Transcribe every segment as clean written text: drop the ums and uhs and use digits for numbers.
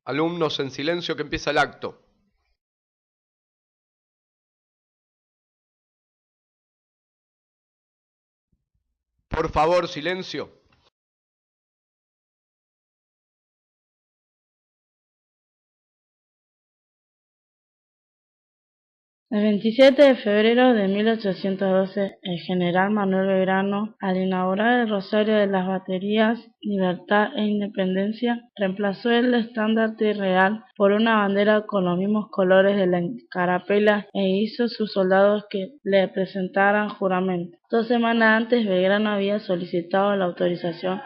Alumnos en silencio que empieza el acto. Por favor, silencio. El 27 de febrero de 1812, el general Manuel Belgrano, al inaugurar el Rosario de las Baterías, Libertad e Independencia, reemplazó el estandarte real por una bandera con los mismos colores de la escarapela e hizo a sus soldados que le presentaran juramento. 2 semanas antes, Belgrano había solicitado la autorización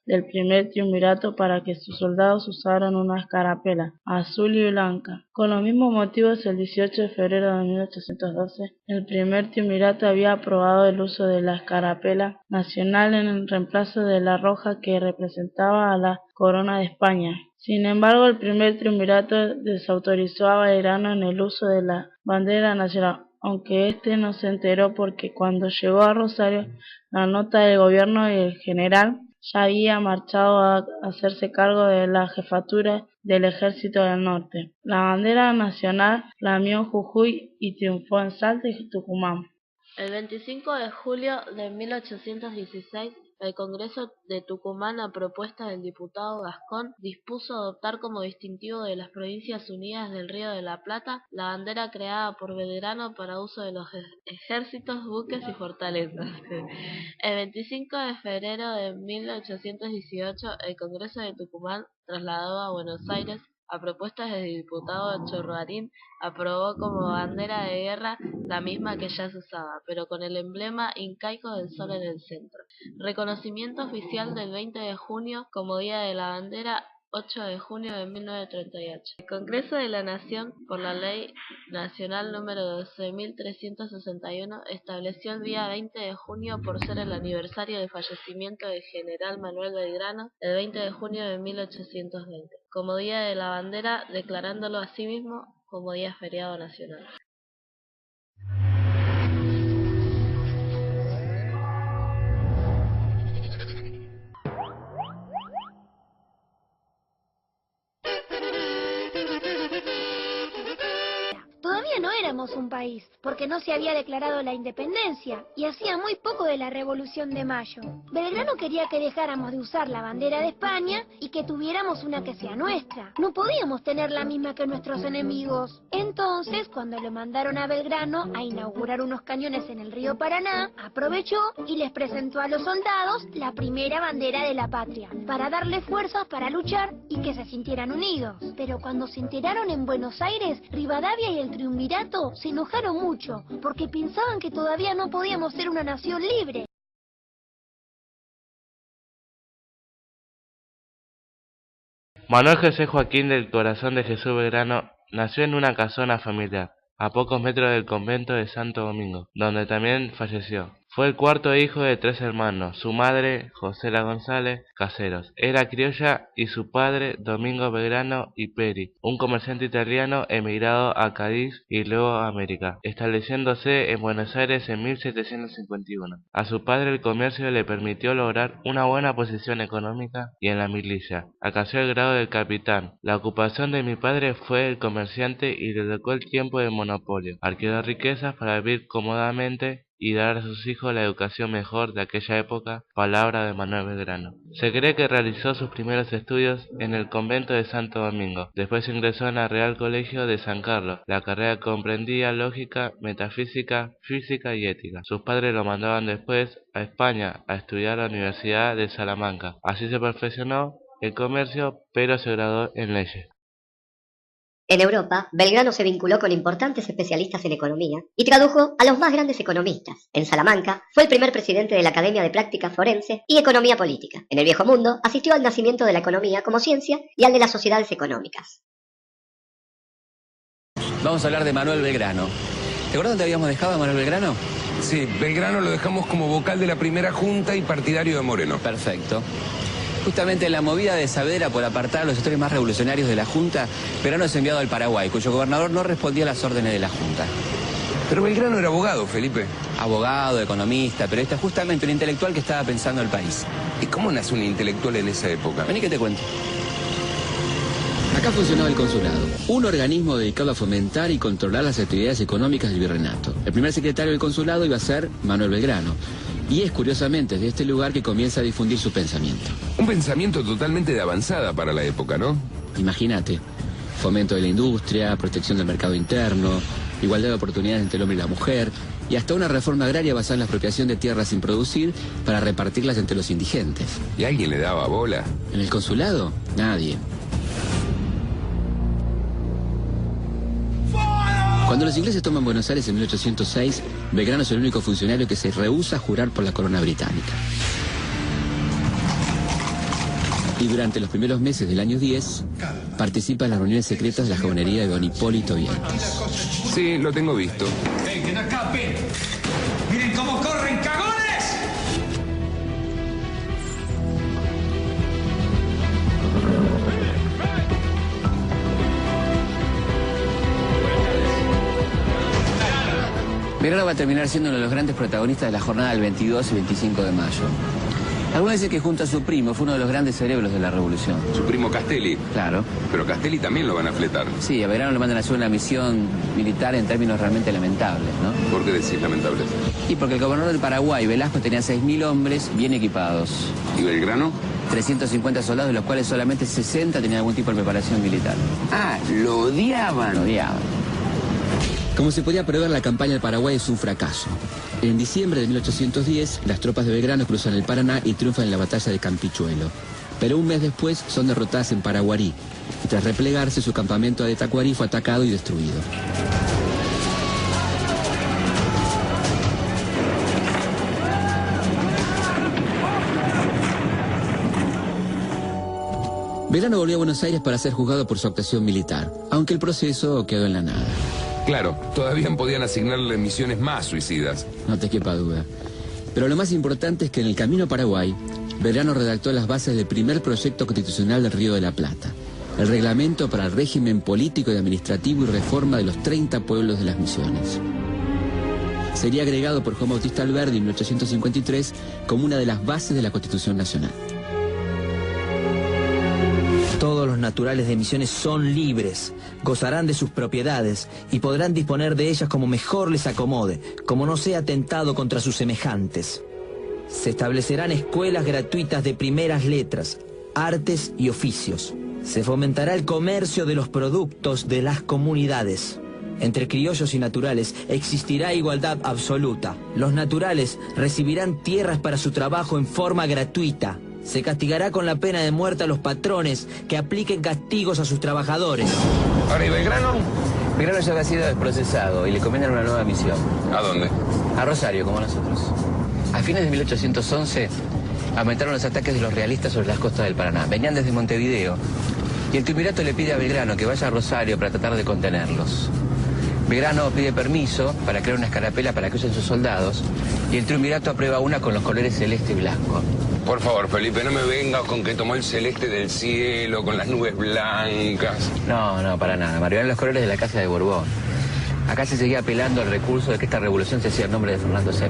del primer triunvirato para que sus soldados usaran una escarapela azul y blanca. Con los mismos motivos, el 18 de febrero de 1812, el primer triunvirato había aprobado el uso de la escarapela nacional en el reemplazo de la roja que representaba a la corona de España. Sin embargo, el primer triunvirato desautorizó a Belgrano en el uso de la bandera nacional, aunque éste no se enteró porque cuando llegó a Rosario la nota del gobierno y el general ya había marchado a hacerse cargo de la jefatura del Ejército del Norte. La bandera nacional flameó en Jujuy y triunfó en Salta y Tucumán. El 25 de julio de 1816, el Congreso de Tucumán, a propuesta del diputado Gascón, dispuso adoptar como distintivo de las Provincias Unidas del Río de la Plata la bandera creada por Belgrano para uso de los ejércitos, buques y fortalezas. El 25 de febrero de 1818, el Congreso de Tucumán trasladó a Buenos Aires, a propuesta del diputado Chorroarín, aprobó como bandera de guerra la misma que ya se usaba, pero con el emblema incaico del sol en el centro. Reconocimiento oficial del 20 de junio como Día de la Bandera, 8 de junio de 1938. El Congreso de la Nación, por la Ley Nacional número 12.361, estableció el día 20 de junio por ser el aniversario del fallecimiento del general Manuel Belgrano, el 20 de junio de 1820, como Día de la Bandera, declarándolo asimismo como día feriado nacional. Todavía no éramos un país, porque no se había declarado la independencia, y hacía muy poco de la Revolución de Mayo. Belgrano quería que dejáramos de usar la bandera de España y que tuviéramos una que sea nuestra. No podíamos tener la misma que nuestros enemigos. Entonces, cuando le mandaron a Belgrano a inaugurar unos cañones en el río Paraná, aprovechó y les presentó a los soldados la primera bandera de la patria, para darle fuerzas para luchar y que se sintieran unidos. Pero cuando se enteraron en Buenos Aires, Rivadavia y el Triunvirato se enojaron mucho, porque pensaban que todavía no podíamos ser una nación libre. Manuel José Joaquín del Corazón de Jesús Belgrano nació en una casona familiar, a pocos metros del convento de Santo Domingo, donde también falleció. Fue el cuarto hijo de 3 hermanos. Su madre, Josela González Caseros, era criolla, y su padre, Domingo Belgrano y Peri, un comerciante italiano emigrado a Cádiz y luego a América, estableciéndose en Buenos Aires en 1751. A su padre el comercio le permitió lograr una buena posición económica y en la milicia alcanzó el grado de capitán. La ocupación de mi padre fue el comerciante y le tocó el tiempo del monopolio. Adquirió riquezas para vivir cómodamente y dar a sus hijos la educación mejor de aquella época, palabra de Manuel Belgrano. Se cree que realizó sus primeros estudios en el convento de Santo Domingo. Después ingresó en el Real Colegio de San Carlos. La carrera comprendía lógica, metafísica, física y ética. Sus padres lo mandaban después a España a estudiar a la Universidad de Salamanca. Así se perfeccionó el comercio, pero se graduó en leyes. En Europa, Belgrano se vinculó con importantes especialistas en economía y tradujo a los más grandes economistas. En Salamanca, fue el primer presidente de la Academia de Práctica Forense y Economía Política. En el Viejo Mundo, asistió al nacimiento de la economía como ciencia y al de las sociedades económicas. Vamos a hablar de Manuel Belgrano. ¿Te acuerdas dónde habíamos dejado a Manuel Belgrano? Sí, Belgrano lo dejamos como vocal de la primera junta y partidario de Moreno. Perfecto. Justamente en la movida de Saavedra por apartar a los sectores más revolucionarios de la Junta, Belgrano es enviado al Paraguay, cuyo gobernador no respondía a las órdenes de la Junta. Pero Belgrano era abogado, Felipe. Abogado, economista, periodista, justamente un intelectual que estaba pensando el país. ¿Y cómo nace un intelectual en esa época? Vení que te cuento. Acá funcionaba el consulado, un organismo dedicado a fomentar y controlar las actividades económicas del virreinato. El primer secretario del consulado iba a ser Manuel Belgrano. Y es curiosamente desde este lugar que comienza a difundir su pensamiento. Un pensamiento totalmente de avanzada para la época, ¿no? Imagínate, fomento de la industria, protección del mercado interno, igualdad de oportunidades entre el hombre y la mujer, y hasta una reforma agraria basada en la expropiación de tierras sin producir para repartirlas entre los indigentes. ¿Y alguien le daba bola? ¿En el consulado? Nadie. Cuando los ingleses toman Buenos Aires en 1806, Belgrano es el único funcionario que se rehúsa a jurar por la corona británica. Y durante los primeros meses del año 10, participa en las reuniones secretas de la jabonería de don Hipólito Vientos. Sí, lo tengo visto. ¡Vengan acá, ven! ¡Miren cómo corren, cagones! Belgrano va a terminar siendo uno de los grandes protagonistas de la jornada del 22 y 25 de mayo. Algunos dicen que junto a su primo fue uno de los grandes cerebros de la revolución. Su primo Castelli. Claro. Pero Castelli también lo van a fletar. Sí, a Belgrano le mandan a hacer una misión militar en términos realmente lamentables, ¿no? ¿Por qué decís lamentables? Y porque el gobernador del Paraguay, Velasco, tenía 6.000 hombres bien equipados. ¿Y Belgrano? 350 soldados, de los cuales solamente 60 tenían algún tipo de preparación militar. Ah, lo odiaban. Lo odiaban. Como se podía prever, la campaña del Paraguay es un fracaso. En diciembre de 1810, las tropas de Belgrano cruzan el Paraná y triunfan en la batalla de Campichuelo. Pero un mes después son derrotadas en Paraguarí, y tras replegarse, su campamento de Tacuarí fue atacado y destruido. Belgrano volvió a Buenos Aires para ser juzgado por su actuación militar, aunque el proceso quedó en la nada. Claro, todavía podían asignarle misiones más suicidas. No te quepa duda. Pero lo más importante es que en el camino a Paraguay, Belgrano redactó las bases del primer proyecto constitucional del Río de la Plata, el reglamento para el régimen político y administrativo y reforma de los 30 pueblos de las misiones. Sería agregado por Juan Bautista Alberdi en 1853 como una de las bases de la Constitución Nacional. Todos los naturales de Misiones son libres, gozarán de sus propiedades y podrán disponer de ellas como mejor les acomode, como no sea atentado contra sus semejantes. Se establecerán escuelas gratuitas de primeras letras, artes y oficios. Se fomentará el comercio de los productos de las comunidades. Entre criollos y naturales existirá igualdad absoluta. Los naturales recibirán tierras para su trabajo en forma gratuita. Se castigará con la pena de muerte a los patrones que apliquen castigos a sus trabajadores. Ahora, ¿y Belgrano? Belgrano ya había sido desprocesado y le comienzan una nueva misión. ¿A dónde? A Rosario, como nosotros. A fines de 1811 aumentaron los ataques de los realistas sobre las costas del Paraná. Venían desde Montevideo y el triunvirato le pide a Belgrano que vaya a Rosario para tratar de contenerlos. Belgrano pide permiso para crear una escarapela para que usen sus soldados y el triunvirato aprueba una con los colores celeste y blanco. Por favor, Felipe, no me vengas con que tomó el celeste del cielo, con las nubes blancas. No, para nada. Mario, eran los colores de la Casa de Borbón. Acá se seguía apelando al recurso de que esta revolución se hacía en nombre de Fernando VII.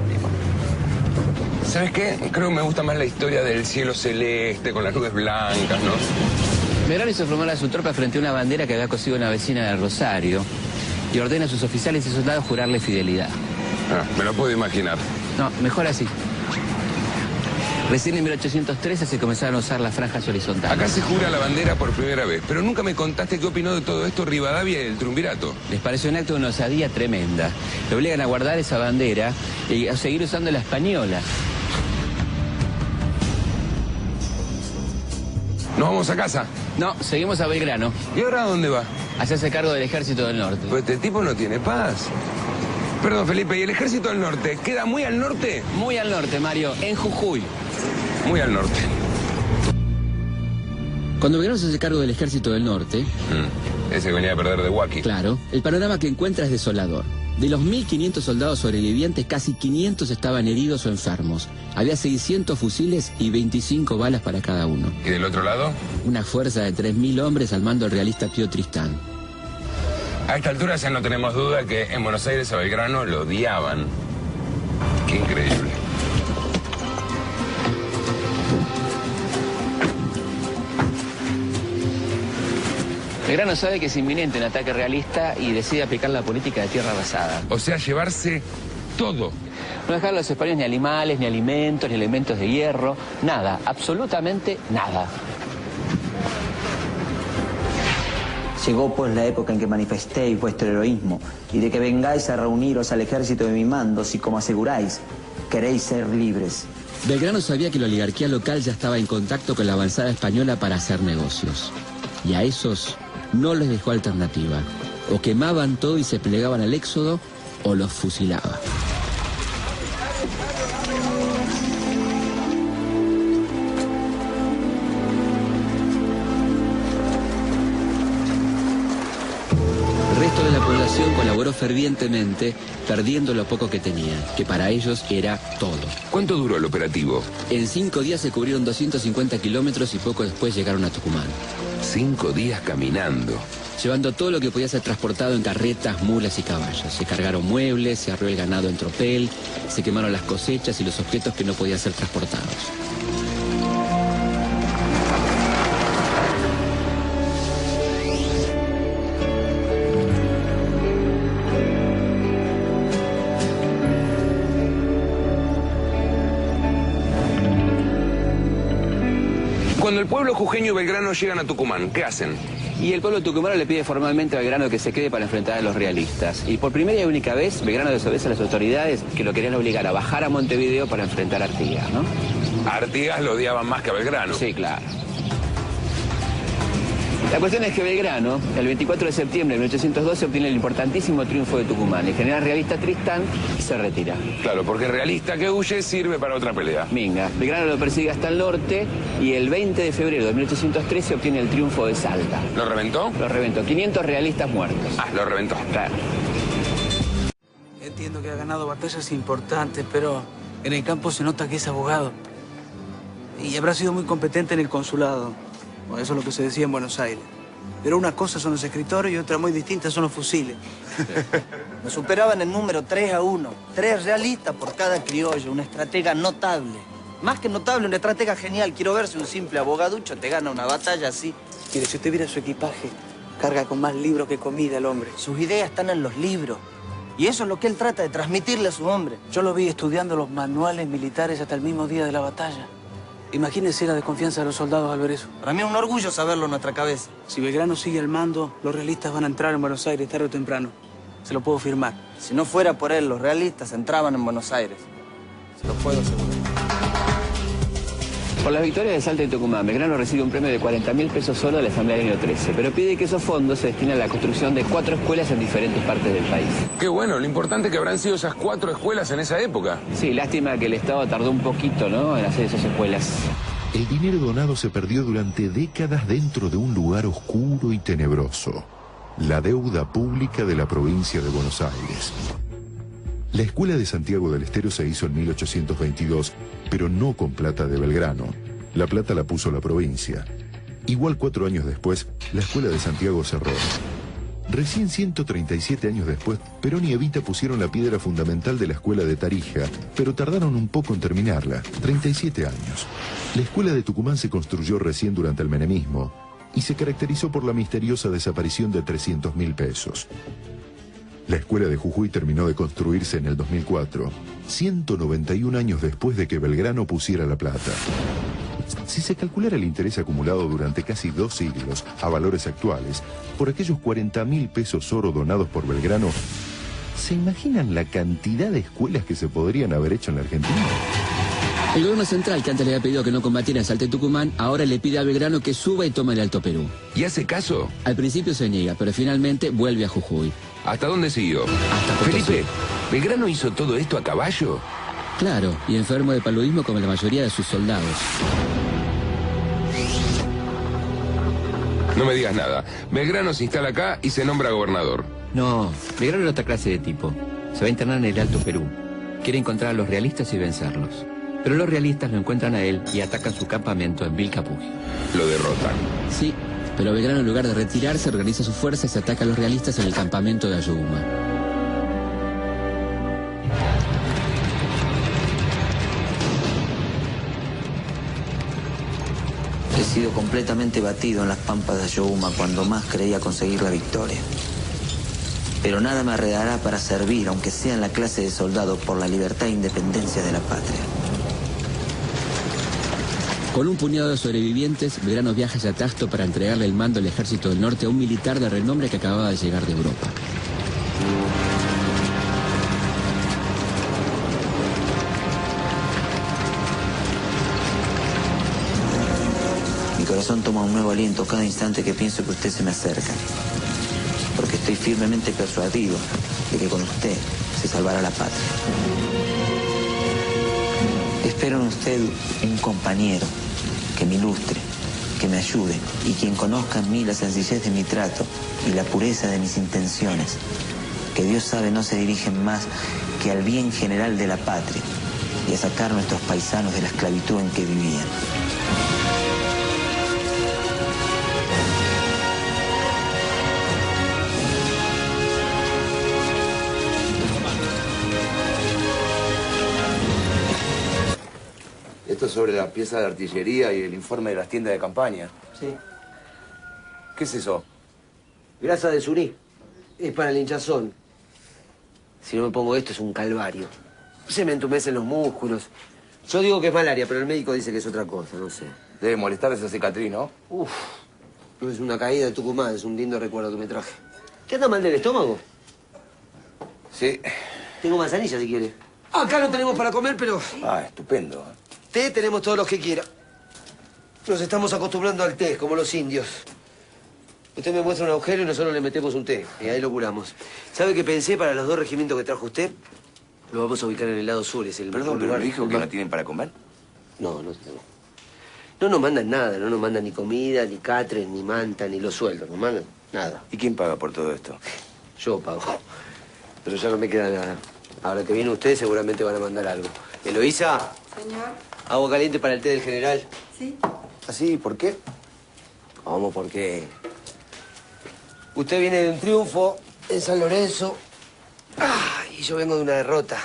¿Sabes qué? Creo que me gusta más la historia del cielo celeste, con las nubes blancas, ¿no? Belgrano hizo formar a su tropa frente a una bandera que había cosido una vecina del Rosario y ordena a sus oficiales y soldados jurarle fidelidad. Ah, me lo puedo imaginar. No, mejor así. Recién en 1813 se comenzaron a usar las franjas horizontales. Acá se jura la bandera por primera vez, pero nunca me contaste qué opinó de todo esto Rivadavia y el triunvirato. Les pareció un acto de una osadía tremenda. Le obligan a guardar esa bandera y a seguir usando la española. ¿Nos vamos a casa? No, seguimos a Belgrano. ¿Y ahora a dónde va? A hacerse cargo del Ejército del Norte. Pues este tipo no tiene paz. Perdón, Felipe, ¿y el Ejército del Norte queda muy al norte? Muy al norte, Mario, en Jujuy. Muy al norte. Cuando Belgrano se hace cargo del Ejército del Norte... Ese venía a perder de Huaki. Claro, el panorama que encuentra es desolador. De los 1.500 soldados sobrevivientes, casi 500 estaban heridos o enfermos. Había 600 fusiles y 25 balas para cada uno. ¿Y del otro lado? Una fuerza de 3.000 hombres al mando del realista Pío Tristán. A esta altura ya no tenemos duda que en Buenos Aires a Belgrano lo odiaban. Qué increíble. Belgrano sabe que es inminente un ataque realista y decide aplicar la política de tierra arrasada. O sea, llevarse todo. No dejar a los españoles ni animales, ni alimentos, ni elementos de hierro, nada, absolutamente nada. Llegó pues la época en que manifestéis vuestro heroísmo y de que vengáis a reuniros al ejército de mi mando si, como aseguráis, queréis ser libres. Belgrano sabía que la oligarquía local ya estaba en contacto con la avanzada española para hacer negocios. Y a esos no les dejó alternativa. O quemaban todo y se plegaban al éxodo, o los fusilaba. El resto de la población colaboró fervientemente, perdiendo lo poco que tenía, que para ellos era todo. ¿Cuánto duró el operativo? En 5 días se cubrieron 250 kilómetros y poco después llegaron a Tucumán. 5 días caminando. Llevando todo lo que podía ser transportado en carretas, mulas y caballos. Se cargaron muebles, se arreó el ganado en tropel, se quemaron las cosechas y los objetos que no podían ser transportados. Cuando el pueblo jujeño y Belgrano llegan a Tucumán, ¿qué hacen? Y el pueblo tucumano le pide formalmente a Belgrano que se quede para enfrentar a los realistas. Y por primera y única vez, Belgrano desobedece a las autoridades que lo querían obligar a bajar a Montevideo para enfrentar a Artigas, ¿no? A Artigas lo odiaban más que a Belgrano. Sí, claro. La cuestión es que Belgrano, el 24 de septiembre de 1812, obtiene el importantísimo triunfo de Tucumán. El general realista Tristán se retira. Claro, porque el realista que huye sirve para otra pelea. Minga. Belgrano lo persigue hasta el norte y el 20 de febrero de 1813 obtiene el triunfo de Salta. ¿Lo reventó? Lo reventó. 500 realistas muertos. Ah, lo reventó. Claro. Entiendo que ha ganado batallas importantes, pero en el campo se nota que es abogado. Y habrá sido muy competente en el consulado. Bueno, eso es lo que se decía en Buenos Aires. Pero una cosa son los escritores y otra muy distinta son los fusiles. Nos superaban en número 3-1. 3 realistas por cada criollo, una estratega notable. Más que notable, una estratega genial. Quiero ver si un simple abogaducho te gana una batalla así. Mire, si usted viera su equipaje, carga con más libros que comida el hombre. Sus ideas están en los libros. Y eso es lo que él trata de transmitirle a su hombre. Yo lo vi estudiando los manuales militares hasta el mismo día de la batalla. Imagínese la desconfianza de los soldados al ver eso. Para mí es un orgullo saberlo en nuestra cabeza. Si Belgrano sigue al mando, los realistas van a entrar en Buenos Aires tarde o temprano. Se lo puedo firmar. Si no fuera por él, los realistas entraban en Buenos Aires. Se lo puedo asegurar. Por las victorias de Salta y Tucumán, Belgrano recibe un premio de 40.000 pesos solo de la Asamblea del año 13, pero pide que esos fondos se destinen a la construcción de 4 escuelas en diferentes partes del país. Qué bueno, lo importante es que habrán sido esas 4 escuelas en esa época. Sí, lástima que el Estado tardó un poquito, ¿no?, en hacer esas escuelas. El dinero donado se perdió durante décadas dentro de un lugar oscuro y tenebroso, la deuda pública de la provincia de Buenos Aires. La Escuela de Santiago del Estero se hizo en 1822, pero no con plata de Belgrano. La plata la puso la provincia. Igual 4 años después, la Escuela de Santiago cerró. Recién 137 años después, Perón y Evita pusieron la piedra fundamental de la Escuela de Tarija, pero tardaron un poco en terminarla, 37 años. La Escuela de Tucumán se construyó recién durante el menemismo y se caracterizó por la misteriosa desaparición de 300.000 pesos. La Escuela de Jujuy terminó de construirse en el 2004, 191 años después de que Belgrano pusiera la plata. Si se calculara el interés acumulado durante casi 2 siglos a valores actuales, por aquellos 40.000 pesos oro donados por Belgrano, ¿se imaginan la cantidad de escuelas que se podrían haber hecho en la Argentina? El gobierno central, que antes le había pedido que no combatiera en Salta y Tucumán, ahora le pide a Belgrano que suba y tome el Alto Perú. ¿Y hace caso? Al principio se niega, pero finalmente vuelve a Jujuy. ¿Hasta dónde siguió? Hasta Potosí. Felipe, ¿Belgrano hizo todo esto a caballo? Claro, y enfermo de paludismo como la mayoría de sus soldados. No me digas nada. Belgrano se instala acá y se nombra gobernador. No, Belgrano era otra clase de tipo. Se va a internar en el Alto Perú. Quiere encontrar a los realistas y vencerlos. Pero los realistas lo encuentran a él y atacan su campamento en Vilcapugio. Lo derrotan. Sí, pero Belgrano, en lugar de retirarse, organiza sus fuerzas y ataca a los realistas en el campamento de Ayohuma. sido completamente batido en las pampas de Ayohuma cuando más creía conseguir la victoria. Pero nada me arredará para servir, aunque sea en la clase de soldado, por la libertad e independencia de la patria. Con un puñado de sobrevivientes, Belgrano viaja hacia Taxto para entregarle el mando del ejército del norte a un militar de renombre que acababa de llegar de Europa. Mi corazón toma un nuevo aliento cada instante que pienso que usted se me acerca. Porque estoy firmemente persuadido de que con usted se salvará la patria. Espero en usted un compañero que me ilustre, que me ayude y quien conozca en mí la sencillez de mi trato y la pureza de mis intenciones, que Dios sabe no se dirigen más que al bien general de la patria y a sacar a nuestros paisanos de la esclavitud en que vivían. Esto es sobre la pieza de artillería y el informe de las tiendas de campaña. Sí. ¿Qué es eso? Grasa de surí. Es para el hinchazón. Si no me pongo esto es un calvario. Se me entumecen los músculos. Yo digo que es malaria, pero el médico dice que es otra cosa, no sé. Debe molestar esa cicatriz, ¿no? Uf, no es una caída de Tucumán, es un lindo recuerdo que me traje. ¿Qué anda mal del estómago? Sí. Tengo manzanilla si quiere. Acá no tenemos para comer, pero... Ah, estupendo. Té tenemos todos los que quiera. Nos estamos acostumbrando al té, como los indios. Usted me muestra un agujero y nosotros le metemos un té. Y ahí lo curamos. ¿Sabe qué pensé para los 2 regimientos que trajo usted? Lo vamos a ubicar en el lado sur, es el Perdón, mejor ¿pero lugar. me dijo que no tienen para comer? No, no tenemos. No nos mandan nada, no nos mandan ni comida, ni catres, ni manta, ni los sueldos. No mandan nada. ¿Y quién paga por todo esto? Yo pago. Pero ya no me queda nada. Ahora que viene usted, seguramente van a mandar algo. Eloísa. Señor. Agua caliente para el té del general. Sí. ¿Así? ¿Por qué? ¿Cómo? ¿Por qué? Usted viene de un triunfo en San Lorenzo. Y yo vengo de una derrota.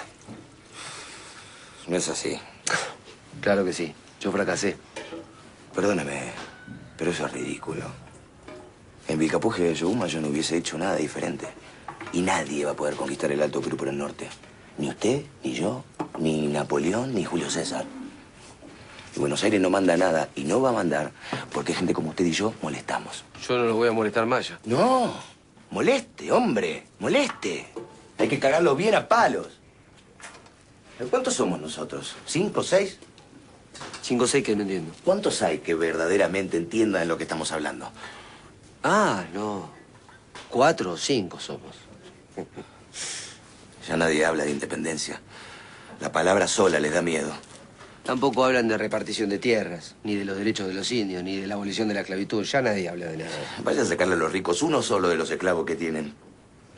No es así. Claro que sí. Yo fracasé. Perdóname, pero eso es ridículo. En Vilcapugio de Ayohuma yo no hubiese hecho nada diferente. Y nadie va a poder conquistar el Alto Perú por el norte. Ni usted, ni yo, ni Napoleón, ni Julio César. Y Buenos Aires no manda nada y no va a mandar porque gente como usted y yo molestamos. Yo no los voy a molestar más ya. No, moleste, hombre, moleste. Hay que cagarlo bien a palos. ¿Cuántos somos nosotros? ¿5, 6? 5 o 6 que no entiendo. ¿Cuántos hay que verdaderamente entiendan de lo que estamos hablando? Ah, no. 4 o 5 somos. Ya nadie habla de independencia. La palabra sola les da miedo. Tampoco hablan de repartición de tierras, ni de los derechos de los indios, ni de la abolición de la esclavitud. Ya nadie habla de nada. Vaya a sacarle a los ricos uno solo de los esclavos que tienen.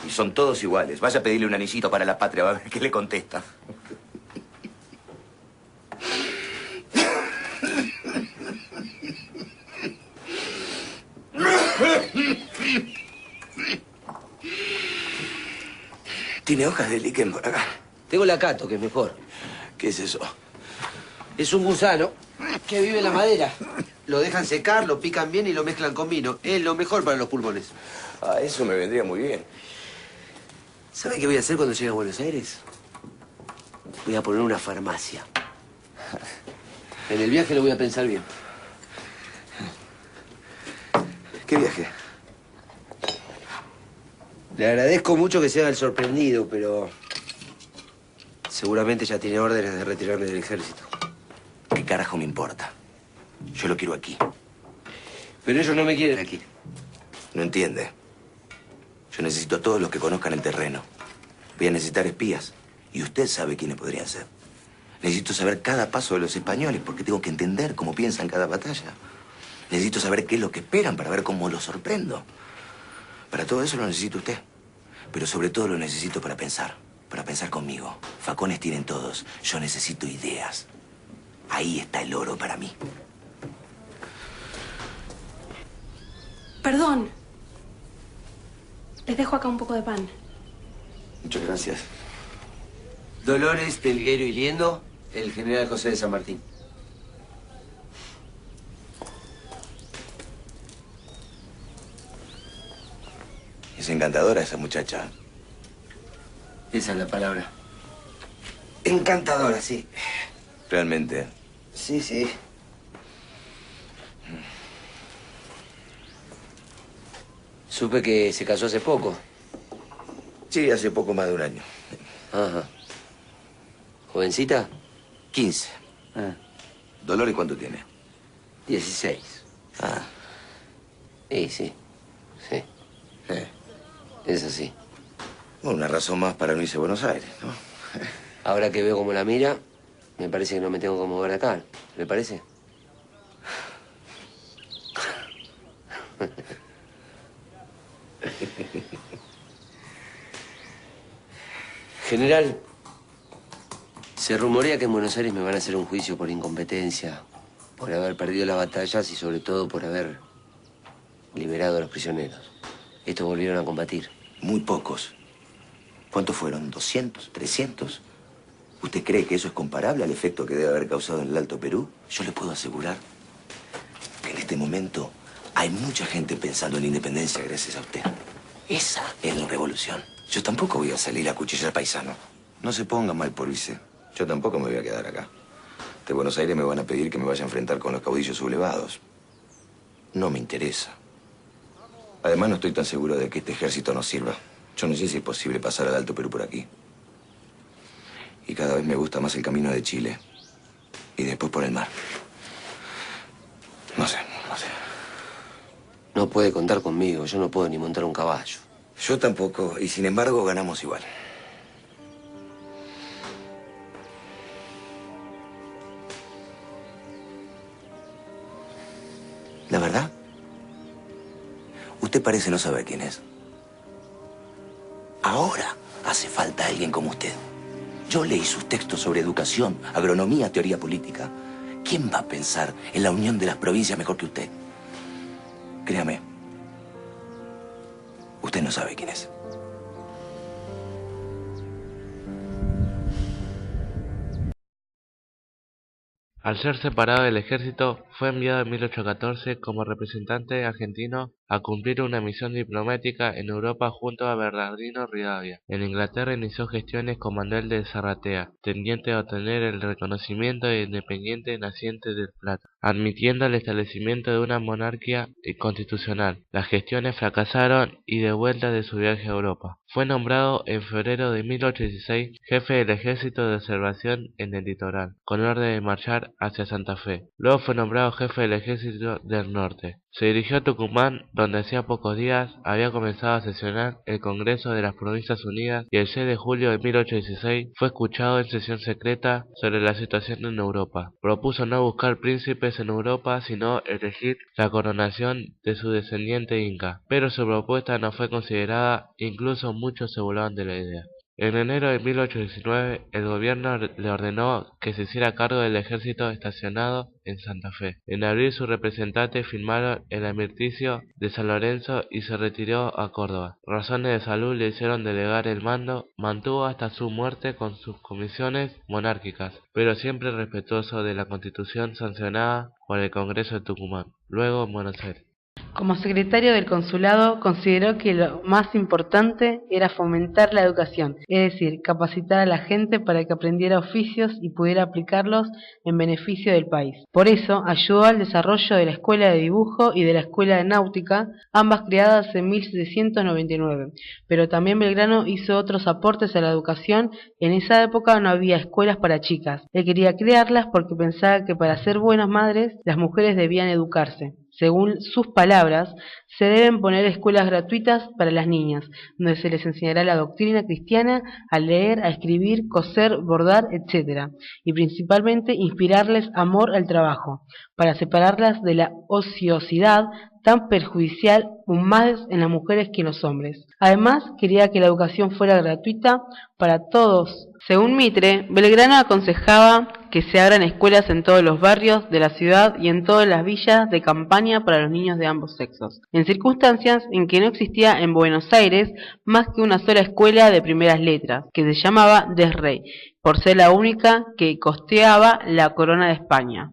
Y son todos iguales. Vaya a pedirle un anillito para la patria, va a ver qué le contesta. ¿Tiene hojas de liquen por acá? Tengo la cato, que es mejor. ¿Qué es eso? Es un gusano que vive en la madera. Lo dejan secar, lo pican bien y lo mezclan con vino. Es lo mejor para los pulmones. Ah, eso me vendría muy bien. ¿Sabe qué voy a hacer cuando llegue a Buenos Aires? Voy a poner una farmacia. En el viaje lo voy a pensar bien. ¿Qué viaje? Le agradezco mucho que sea el sorprendido, pero... seguramente ya tiene órdenes de retirarme del ejército. ¿Qué carajo me importa? Yo lo quiero aquí. Pero ellos no me quieren aquí. No entiende. Yo necesito a todos los que conozcan el terreno. Voy a necesitar espías. Y usted sabe quiénes podrían ser. Necesito saber cada paso de los españoles porque tengo que entender cómo piensan cada batalla. Necesito saber qué es lo que esperan para ver cómo los sorprendo. Para todo eso lo necesito usted. Pero sobre todo lo necesito para pensar. Para pensar conmigo. Facones tienen todos. Yo necesito ideas. Ahí está el oro para mí. Perdón. Les dejo acá un poco de pan. Muchas gracias. Dolores, Telguero y Liendo, el general José de San Martín. Es encantadora esa muchacha. Esa es la palabra. Encantadora, sí. Realmente. Sí, sí. Supe que se casó hace poco. Sí, hace poco más de un año. Ajá. ¿Jovencita? 15. ¿Dolores cuánto tiene? 16. Ah. Sí, sí. Sí. Es así. Bueno, una razón más para no irse a Buenos Aires, ¿no? Ahora que veo cómo la mira, me parece que no me tengo que mover acá. ¿Le parece? General, se rumorea que en Buenos Aires me van a hacer un juicio por incompetencia, por haber perdido las batallas y sobre todo por haber liberado a los prisioneros. Estos volvieron a combatir. Muy pocos. ¿Cuántos fueron? ¿200? ¿300? ¿Usted cree que eso es comparable al efecto que debe haber causado en el Alto Perú? Yo le puedo asegurar que en este momento hay mucha gente pensando en la independencia gracias a usted. Esa es la revolución. Yo tampoco voy a salir a cuchillar paisano. No se ponga mal por irse. Yo tampoco me voy a quedar acá. De Buenos Aires me van a pedir que me vaya a enfrentar con los caudillos sublevados. No me interesa. Además, no estoy tan seguro de que este ejército nos sirva. Yo no sé si es posible pasar al Alto Perú por aquí. Y cada vez me gusta más el camino de Chile. Y después por el mar. No sé. No puede contar conmigo. Yo no puedo ni montar un caballo. Yo tampoco. Y sin embargo, ganamos igual. ¿La verdad? Usted parece no saber quién es. Ahora hace falta alguien como usted. Yo leí sus textos sobre educación, agronomía, teoría política. ¿Quién va a pensar en la unión de las provincias mejor que usted? Créame, usted no sabe quién es. Al ser separado del ejército, fue enviado en 1814 como representante argentino a cumplir una misión diplomática en Europa junto a Bernardino Rivadavia. En Inglaterra inició gestiones con Manuel de Zarratea, tendiente a obtener el reconocimiento de independiente naciente del Plata, admitiendo el establecimiento de una monarquía constitucional. Las gestiones fracasaron y de vuelta de su viaje a Europa, fue nombrado en febrero de 1816 jefe del ejército de observación en el litoral, con orden de marchar hacia Santa Fe. Luego fue nombrado jefe del ejército del norte. Se dirigió a Tucumán, donde hacía pocos días había comenzado a sesionar el Congreso de las Provincias Unidas, y el 6 de julio de 1816 fue escuchado en sesión secreta sobre la situación en Europa. Propuso no buscar príncipes en Europa, sino elegir la coronación de su descendiente inca, pero su propuesta no fue considerada, incluso muchos se burlaban de la idea. En enero de 1819, el gobierno le ordenó que se hiciera cargo del ejército estacionado en Santa Fe. En abril sus representantes firmaron el armisticio de San Lorenzo y se retiró a Córdoba. Razones de salud le hicieron delegar el mando, mantuvo hasta su muerte con sus comisiones monárquicas, pero siempre respetuoso de la Constitución sancionada por el Congreso de Tucumán, luego en Buenos Aires. Como secretario del consulado, consideró que lo más importante era fomentar la educación, es decir, capacitar a la gente para que aprendiera oficios y pudiera aplicarlos en beneficio del país. Por eso, ayudó al desarrollo de la Escuela de Dibujo y de la Escuela de Náutica, ambas creadas en 1799. Pero también Belgrano hizo otros aportes a la educación. En esa época no había escuelas para chicas. Él quería crearlas porque pensaba que para ser buenas madres, las mujeres debían educarse. Según sus palabras, se deben poner escuelas gratuitas para las niñas, donde se les enseñará la doctrina cristiana, a leer, a escribir, coser, bordar, etc. Y principalmente inspirarles amor al trabajo, para separarlas de la ociosidad tan perjudicial más en las mujeres que en los hombres. Además, quería que la educación fuera gratuita para todos. Según Mitre, Belgrano aconsejaba que se abran escuelas en todos los barrios de la ciudad y en todas las villas de campaña para los niños de ambos sexos, en circunstancias en que no existía en Buenos Aires más que una sola escuela de primeras letras, que se llamaba Desrey, por ser la única que costeaba la corona de España.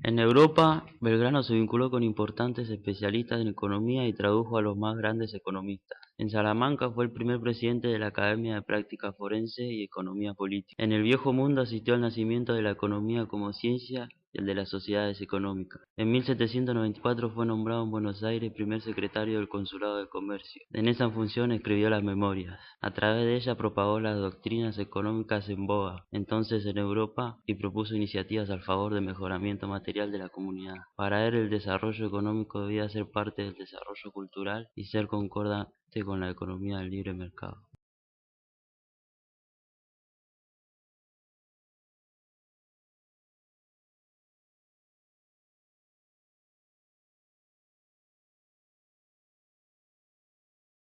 En Europa, Belgrano se vinculó con importantes especialistas en economía y tradujo a los más grandes economistas. En Salamanca fue el primer presidente de la Academia de Práctica Forense y Economía Política. En el Viejo Mundo asistió al nacimiento de la economía como ciencia y el de las sociedades económicas. En 1794 fue nombrado en Buenos Aires primer secretario del Consulado de Comercio. En esa función escribió las memorias. A través de ella propagó las doctrinas económicas en boga entonces en Europa y propuso iniciativas al favor del mejoramiento material de la comunidad. Para él el desarrollo económico debía ser parte del desarrollo cultural y ser concordante con la economía del libre mercado.